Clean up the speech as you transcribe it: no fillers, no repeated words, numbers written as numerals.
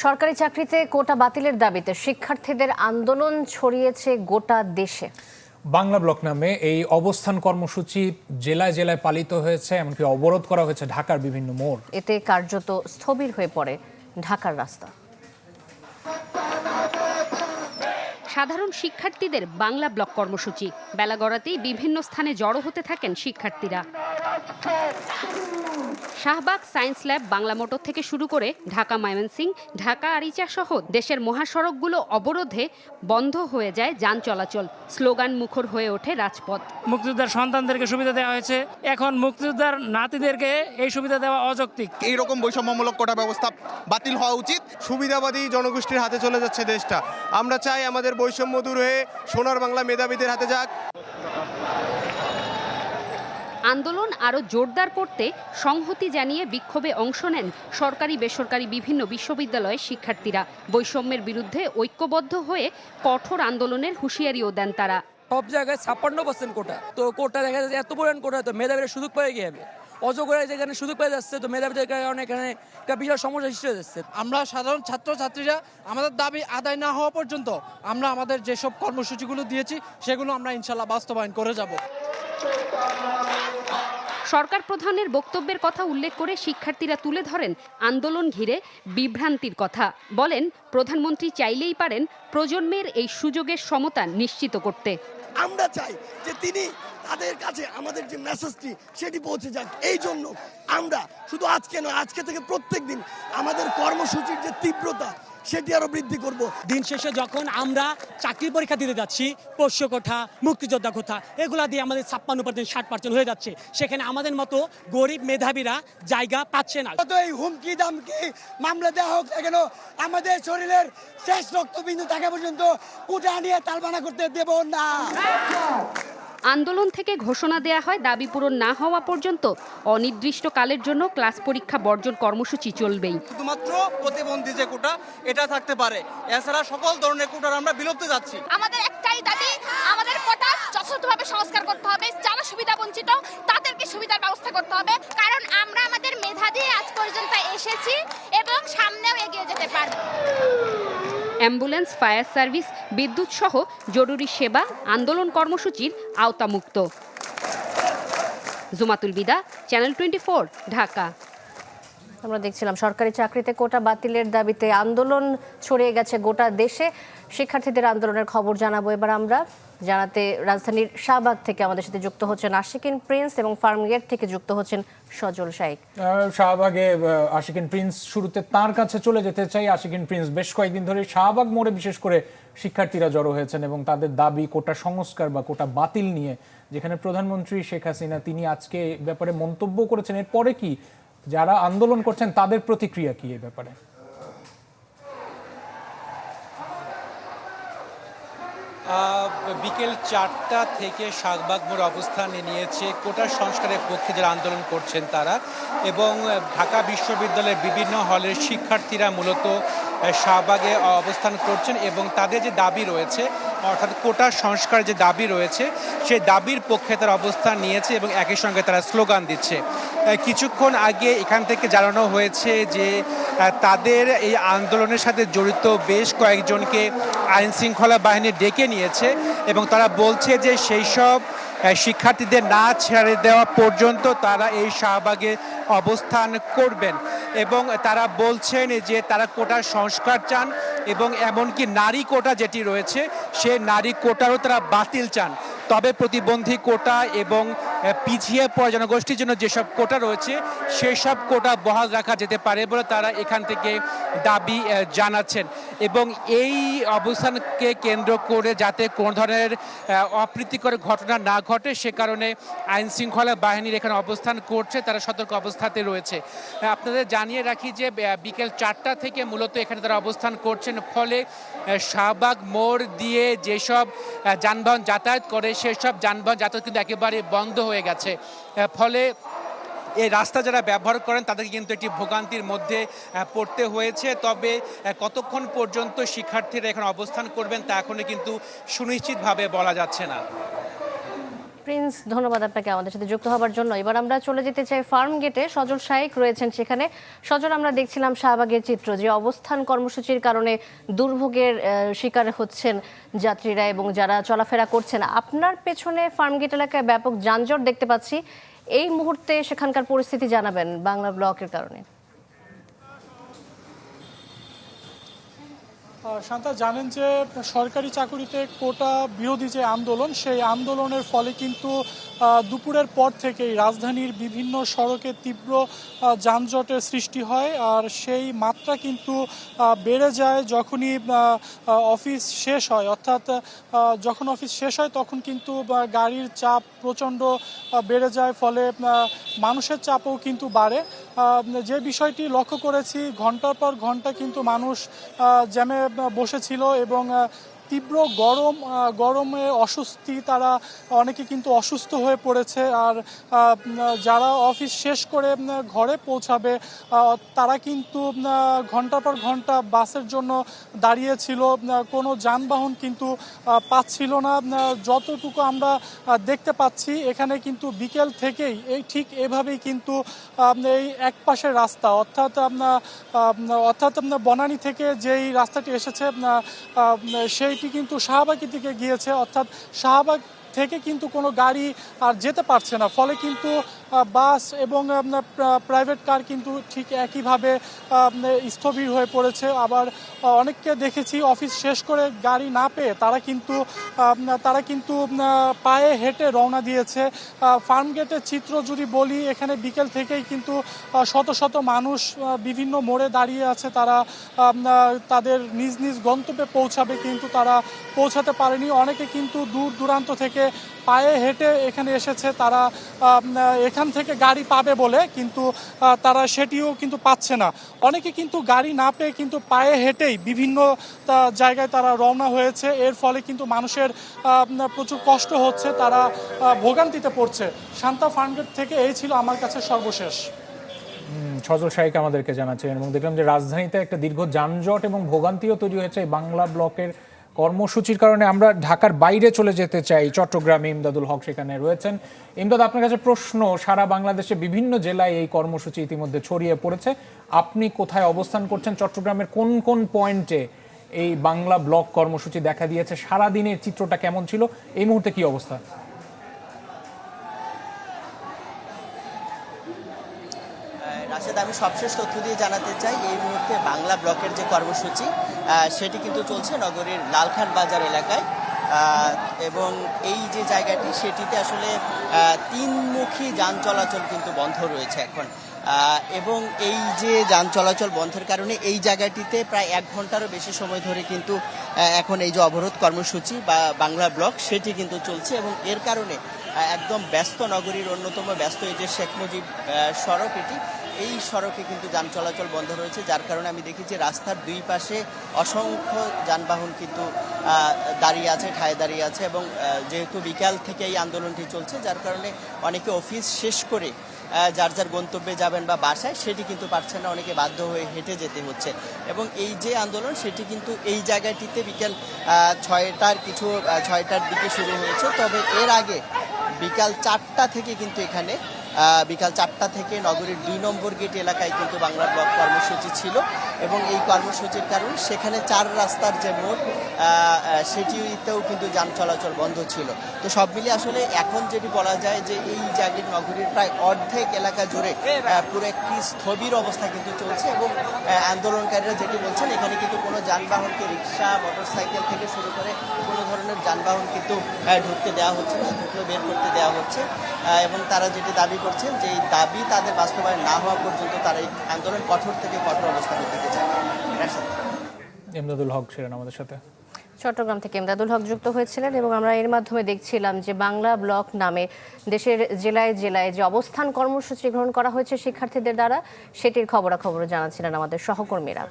সরকারি চাকরিতে কোটা বাতিলের দাবিতে শিক্ষার্থীদের আন্দোলন ছড়িয়েছে গোটা দেশে। বাংলা ব্লক নামে এই অবস্থান কর্মসূচি জেলায় জেলায় পালিত হয়েছে, এমনকি অবরোধ করা হয়েছে ঢাকার বিভিন্ন মোড়। এতে কার্যত স্থবির হয়ে পড়ে ঢাকার রাস্তা। সাধারণ শিক্ষার্থীদের বাংলা ব্লক কর্মসূচি বেলা গড়াতেই বিভিন্ন স্থানে জড়ো হতে থাকেন শিক্ষার্থীরা। Shahbag science lab, Bangla motor থেকে শুরু করে ঢাকা ময়মনসিংহ, ঢাকা আরিচা সহ দেশের মহাসড়কগুলো অবরোধে বন্ধ হয়ে যায় যান চলাচল। স্লোগান মুখর হয়ে ওঠে রাজপথ। মুক্তিযোদ্ধার সন্তানদেরকে সুবিধা দেওয়া হয়েছে, এখন মুক্তিযোদ্ধার নাতিদেরকে এই সুবিধা দেওয়া অযৌক্তিক। এইরকম বৈষম্যমূলক কোটা ব্যবস্থা বাতিল হওয়া উচিত। সুবিধাবাদী জনগোষ্ঠীর হাতে চলে যাচ্ছে দেশটা। আমরা চাই আমাদের বৈষম্য দূর হয়ে সোনার বাংলা মেধাবীদের হাতে যাক। আন্দোলন আরও জোরদার করতে সংহতি জানিয়ে বিক্ষোভে অংশ নেন সরকারি বেসরকারি বিভিন্ন বিশ্ববিদ্যালয়ের শিক্ষার্থীরা। বৈষম্যের বিরুদ্ধে ঐক্যবদ্ধ হয়ে কঠোর আন্দোলনের হুঁশিয়ারিও দেন তারা। সব জায়গায় 56% কোটা, তো কোটা দেখা যাচ্ছে এত পরিমাণ কোটা, তো মেধাবীরা সুযোগ পেয়ে গিয়ে অযোগ্যরা যেখানে সুযোগ পেয়ে যাচ্ছে, তো মেধাবীদের কারণে এখানে একটা বিশাল সমস্যা সৃষ্টি হয়ে যাচ্ছে। আমরা সাধারণ ছাত্রছাত্রীরা আমাদের দাবি আদায় না হওয়া পর্যন্ত আমরা আমাদের যেসব কর্মসূচিগুলো দিয়েছি সেগুলো আমরা ইনশাল্লাহ বাস্তবায়ন করে যাব। সরকার প্রধানের বক্তব্যের কথা উল্লেখ করে শিক্ষার্থীরা তুলে ধরেন আন্দোলন ঘিরে বিভ্রান্তির কথা। বলেন, প্রধানমন্ত্রী চাইলেই পারেন প্রজন্মের এই সুযোগের সমতা নিশ্চিত করতে। আমরা চাই যে তিনি তাদের কাছে আমাদের যে মেসেজটি সেটি পৌঁছে যাক। এই জন্য আমরা শুধু আজকে নয়, আজকে থেকে প্রত্যেক দিন আমাদের কর্মসূচির যে তীব্রতা সেটি আরো বৃদ্ধি করব। দিন শেষে যখন আমরা চাকরির পরীক্ষা দিতে যাচ্ছি, পোষ্য কোঠা, মুক্তিযোদ্ধা কোঠা, এগুলা দিয়ে আমাদের 56% 60% হয়ে যাচ্ছে। সেখানে আমাদের মতো গরিব মেধাবীরা জায়গা পাচ্ছে না। এই হুমকি দামকি মামলা দেওয়া হোক না কেন, আমাদের শরীরের শেষ রক্তবিন্দু থাকা পর্যন্ত কোটা নিয়ে তালবানা করতে দেব না। আন্দোলন থেকে ঘোষণা দেয়া হয় দাবি পূরণ না হওয়া পর্যন্ত অনির্দিষ্টকালের জন্য ক্লাস পরীক্ষা বর্জন কর্মসূচি চলবেই। শুধুমাত্র প্রতিবন্ধী যে কোটা এটা থাকতে পারে, এছাড়া সকল ধরনের কোটার আমরা বিলুপ্ত যাচ্ছি। আমাদের একটাই দাবি, আমাদের কোটা যথাযথভাবে সংস্কার করতে হবে। যারা সুবিধা বঞ্চিত তাদেরকে সুবিধার ব্যবস্থা করতে হবে, কারণ আমরা আমাদের মেধা দিয়ে আজ পর্যন্ত এসেছি এবং সামনেও এগিয়ে যেতে পারব। অ্যাম্বুলেন্স, ফায়ার সার্ভিস, বিদ্যুৎ সহ জরুরি সেবা আন্দোলন কর্মসূচির আওতামুক্ত। জুমাতুল বিদা, চ্যানেল 24, ঢাকা। আমরা দেখছিলাম সরকারি চাকরিতে কোটা বাতিলের দাবিতে আন্দোলন ছড়িয়ে গেছে গোটা দেশে। শিক্ষার্থীদের আন্দোলনের খবর জানাবো এবার আমরা। জানাতে রাজধানীর শাহবাগ থেকে আমাদের সাথে যুক্ত হচ্ছেন আশিকিন প্রিন্স এবং ফার্মগেট থেকে যুক্ত হচ্ছেন সজল শাইক। শাহবাগে আশিকিন প্রিন্স, শুরুতে তার কাছে চলে যেতে চাই। আশিকিন প্রিন্স, বেশ কয়েকদিন ধরে শাহবাগ মোড়ে বিশেষ করে শিক্ষার্থীরা জড়ো হয়েছেন এবং তাদের দাবি কোটা সংস্কার বা কোটা বাতিল নিয়ে, যেখানে প্রধানমন্ত্রী শেখ হাসিনা তিনি আজকে ব্যাপারে মন্তব্য করেছেন। এরপরে কি যারা আন্দোলন করছেন তাদের প্রতিক্রিয়া কি এই ব্যাপারে? বিকেল 4টা থেকে শাহবাগ মোড়ে অবস্থান নিয়েছে কোটা সংস্কারের পক্ষে যারা আন্দোলন করছেন তারা, এবং ঢাকা বিশ্ববিদ্যালয়ের বিভিন্ন হলের শিক্ষার্থীরা মূলত শাহবাগে অবস্থান করছেন এবং তাদের যে দাবি রয়েছে, অর্থাৎ কোটা সংস্কার যে দাবি রয়েছে সেই দাবির পক্ষে তারা অবস্থান নিয়েছে এবং একই সঙ্গে তারা স্লোগান দিচ্ছে। কিছুক্ষণ আগে এখান থেকে জানানো হয়েছে যে তাদের এই আন্দোলনের সাথে জড়িত বেশ কয়েকজনকে আইন শৃঙ্খলা বাহিনী ডেকে নিয়েছে এবং তারা বলছে যে সেই সব শিক্ষার্থীদের না ছেড়ে দেওয়া পর্যন্ত তারা এই শাহবাগে অবস্থান করবেন এবং তারা বলছেন যে তারা কোটার সংস্কার চান এবং এমনকি নারী কোটা যেটি রয়েছে সে নারী কোটারও তারা বাতিল চান। তবে প্রতিবন্ধী কোটা এবং পিছিয়ে পড়া জনগোষ্ঠীর জন্য যেসব কোটা রয়েছে সেসব কোটা বহাল রাখা যেতে পারে বলে তারা এখান থেকে দাবি জানাচ্ছেন এবং এই অবস্থানকে কেন্দ্র করে যাতে কোনো ধরনের অপ্রীতিকর ঘটনা না ঘটে সে কারণে আইন শৃঙ্খলা বাহিনীর এখানে অবস্থান করছে, তারা সতর্ক অবস্থাতে রয়েছে। আপনাদের জানিয়ে রাখি যে বিকেল 4টা থেকে মূলত এখানে তারা অবস্থান করছেন, ফলে শাহবাগ মোড় দিয়ে যেসব যানবাহন যাতায়াত করে সেসব যানবাহন যাতায়াত কিন্তু একেবারে বন্ধ হয়ে গেছে। ফলে এই রাস্তা যারা ব্যবহার করেন তাদেরকে কিন্তু একটি ভোগান্তির মধ্যে পড়তে হয়েছে। তবে কতক্ষণ পর্যন্ত শিক্ষার্থীরা এখানে অবস্থান করবেন তা এখনো কিন্তু সুনিশ্চিতভাবে বলা যাচ্ছে না। প্রিন্স, ধন্যবাদ আপনাকে আমাদের সাথে যুক্ত হবার জন্য। এবার আমরা চলে যেতে চাই ফার্ম গেটে। সজল শাইক রয়েছেন সেখানে। সজল, আমরা দেখছিলাম শাহবাগের চিত্র, যে অবস্থান কর্মসূচির কারণে দুর্ভোগের শিকার হচ্ছেন যাত্রীরা এবং যারা চলাফেরা করছেন। আপনার পেছনে ফার্ম গেট এলাকায় ব্যাপক যানজট দেখতে পাচ্ছি। এই মুহূর্তে সেখানকার পরিস্থিতি জানাবেন বাংলা ব্লকের কারণে। শান্তা, জানেন যে সরকারি চাকুরিতে কোটা বিরোধী যে আন্দোলন, সেই আন্দোলনের ফলে কিন্তু দুপুরের পর থেকেই রাজধানীর বিভিন্ন সড়কে তীব্র যানজটের সৃষ্টি হয়। আর সেই মাত্রা কিন্তু বেড়ে যায় যখনই অফিস শেষ হয়, অর্থাৎ যখন অফিস শেষ হয় তখন কিন্তু গাড়ির চাপ প্রচণ্ড বেড়ে যায়, ফলে মানুষের চাপও কিন্তু বাড়ে। যে বিষয়টি লক্ষ্য করেছি, ঘন্টার পর ঘন্টা কিন্তু মানুষ জ্যামে বসেছিল এবং তীব্র গরমে অস্বস্তি, তারা অনেকে কিন্তু অসুস্থ হয়ে পড়েছে। আর যারা অফিস শেষ করে ঘরে পৌঁছাবে তারা কিন্তু ঘন্টার পর ঘন্টা বাসের জন্য দাঁড়িয়েছিল, কোনো যানবাহন কিন্তু পাচ্ছিল না। যতটুকু আমরা দেখতে পাচ্ছি এখানে কিন্তু বিকেল থেকেই ঠিক এভাবেই কিন্তু এই এক পাশের রাস্তা, অর্থাৎ বনানী থেকে যেই রাস্তাটি এসেছে সেইটি কিন্তু শাহবাগের দিকে গিয়েছে, অর্থাৎ শাহবাগ থেকে কিন্তু কোনো গাড়ি আর যেতে পারছে না। ফলে কিন্তু বাস এবং প্রাইভেট কার কিন্তু ঠিক একইভাবে স্থবির হয়ে পড়েছে। আবার অনেককে দেখেছি অফিস শেষ করে গাড়ি না পেয়ে তারা কিন্তু পায়ে হেঁটে রওনা দিয়েছে। ফার্ম গেটের চিত্র যদি বলি, এখানে বিকেল থেকেই কিন্তু শত শত মানুষ বিভিন্ন মোড়ে দাঁড়িয়ে আছে। তারা তাদের নিজ নিজ গন্তব্যে পৌঁছাবে, কিন্তু তারা পৌঁছাতে পারেনি। অনেকে কিন্তু দূর দূরান্ত থেকে পায়ে হেঁটে এখানে এসেছে, তারা এখান থেকে গাড়ি পাবে বলে, কিন্তু তারা সেটিও কিন্তু পাচ্ছে না। অনেকে কিন্তু গাড়ি না পেয়ে কিন্তু পায়ে হেঁটেই বিভিন্ন জায়গায় তারা রওনা হয়েছে। এর ফলে কিন্তু মানুষের প্রচুর কষ্ট হচ্ছে, তারা ভোগান্তিতে পড়ছে। শান্তা, ফার্মগেট থেকে এই ছিল আমার কাছে সর্বশেষ। সজল শাইক আমাদেরকে জানাচ্ছেন এবং দেখলাম যে রাজধানীতে একটা দীর্ঘ যানজট এবং ভোগান্তিও তৈরি হয়েছে বাংলা ব্লকের কর্মসূচির কারণে। আমরা ঢাকার বাইরে চলে যেতে চাই, চট্টগ্রামে ইমদাদুল হক সেখানে রয়েছেন। ইমদাদ, আপনার কাছে প্রশ্ন, সারা বাংলাদেশে বিভিন্ন জেলায় এই কর্মসূচি ইতিমধ্যে ছড়িয়ে পড়েছে, আপনি কোথায় অবস্থান করছেন? চট্টগ্রামের কোন কোন পয়েন্টে এই বাংলা ব্লক কর্মসূচি দেখা দিয়েছে? সারাদিনের চিত্রটা কেমন ছিল? এই মুহূর্তে কি অবস্থা? রাশেদ, আমি সবশেষ তথ্য দিয়ে জানাতে চাই, এই মুহূর্তে বাংলা ব্লকের যে কর্মসূচি সেটি কিন্তু চলছে নগরীর লালখান বাজার এলাকায়। এবং এই যে জায়গাটি, সেটিতে আসলে তিনমুখী যান চলাচল কিন্তু বন্ধ রয়েছে এখন। এবং এই যে যান চলাচল বন্ধের কারণে এই জায়গাটিতে প্রায় 1 ঘন্টারও বেশি সময় ধরে কিন্তু এখন এই যে অবরোধ কর্মসূচি বা বাংলা ব্লক সেটি কিন্তু চলছে। এবং এর কারণে একদম ব্যস্ত নগরীর অন্যতম ব্যস্ত এই যে শেখ মুজিব সড়ক, এই সড়কে কিন্তু যান চলাচল বন্ধ রয়েছে, যার কারণে আমি দেখি যে রাস্তার দুই পাশে অসংখ্য যানবাহন কিন্তু দাঁড়িয়ে আছে, ঠায় দাঁড়িয়ে আছে। এবং যেহেতু বিকাল থেকে এই আন্দোলনটি চলছে, যার কারণে অনেকে অফিস শেষ করে যার যার গন্তব্যে যাবেন বা বাসায়, সেটি কিন্তু পারছেন না, অনেকে বাধ্য হয়ে হেঁটে যেতে হচ্ছে। এবং এই যে আন্দোলন, সেটি কিন্তু এই জায়গাটিতে বিকেল 6টার দিকে শুরু হয়েছে। তবে এর আগে বিকাল 4টা থেকে কিন্তু এখানে বিকাল 4টা থেকে নগরীর 2 নম্বর গেট এলাকায় কিন্তু বাংলা ব্লক কর্মসূচি ছিল। এবং এই কর্মসূচির কারণে সেখানে 4 রাস্তার যে মোড়, সেটিতেও কিন্তু যান চলাচল বন্ধ ছিল। তো সব মিলিয়ে আসলে এখন যেটি বলা যায় যে এই জায়গায় নগরীর প্রায় অর্ধেক এলাকা জুড়ে পুরো একটি স্থবির অবস্থা কিন্তু চলছে। এবং আন্দোলনকারীরা যেটি বলছেন, এখানে কিন্তু কোনো যানবাহনকে, রিক্সা, মোটরসাইকেল থেকে শুরু করে কোনো ধরনের যানবাহন কিন্তু ঢুকতে দেওয়া হচ্ছে না, ঢুকলে বের করতে দেওয়া হচ্ছে। এবং তারা যেটি দাবি করছেন, যে এই দাবি তাদের বাস্তবায়ন না হওয়া পর্যন্ত তারা এই আন্দোলন কঠোর থেকে কঠোর অবস্থানের দিকে যায়। ইমদাদুল হক ছিলেন আমাদের সাথে। চট্টগ্রাম থেকে ইমদাদুল হক যুক্ত হয়েছিলেন। এবং আমরা এর মাধ্যমে দেখছিলাম যে বাংলা ব্লক নামে দেশের জেলায় জেলায় যে অবস্থান কর্মসূচি গ্রহণ করা হয়েছে শিক্ষার্থীদের দ্বারা, সেটির খবরাখবর জানাচ্ছিলেন আমাদের সহকর্মীরা।